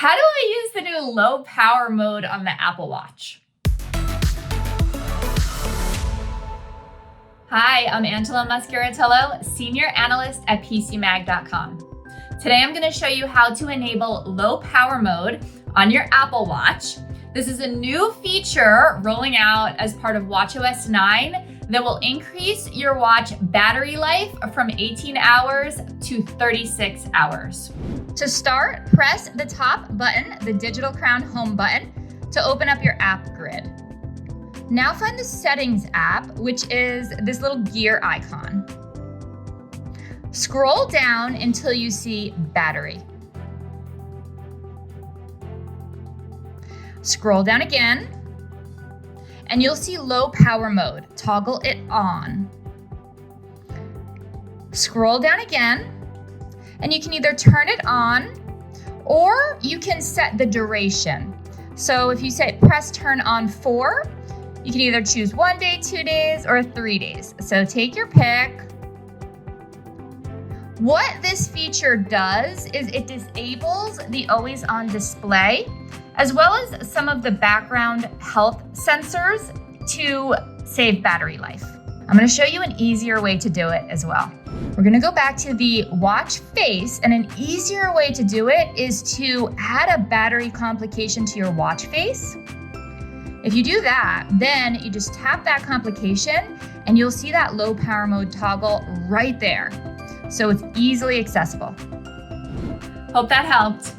How do I use the new low power mode on the Apple Watch? Hi, I'm Angela Muscaratello, Senior Analyst at PCMag.com. Today I'm going to show you how to enable low power mode on your Apple Watch. This is a new feature rolling out as part of watchOS 9 that will increase your watch battery life from 18 hours to 36 hours. To start, press the top button, the Digital Crown Home button, to open up your app grid. Now find the Settings app, which is this little gear icon. Scroll down until you see Battery. Scroll down again, and you'll see low power mode. Toggle it on. Scroll down again, and you can either turn it on or you can set the duration. So if you say press turn on 4, you can either choose 1 day, 2 days, or 3 days. So take your pick. What this feature does is it disables the always on display, as well as some of the background health sensors to save battery life. I'm going to show you an easier way to do it as well. We're going to go back to the watch face, and an easier way to do it is to add a battery complication to your watch face. If you do that, then you just tap that complication and you'll see that low power mode toggle right there. So it's easily accessible. Hope that helped.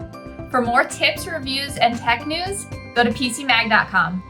For more tips, reviews, and tech news, go to PCMag.com.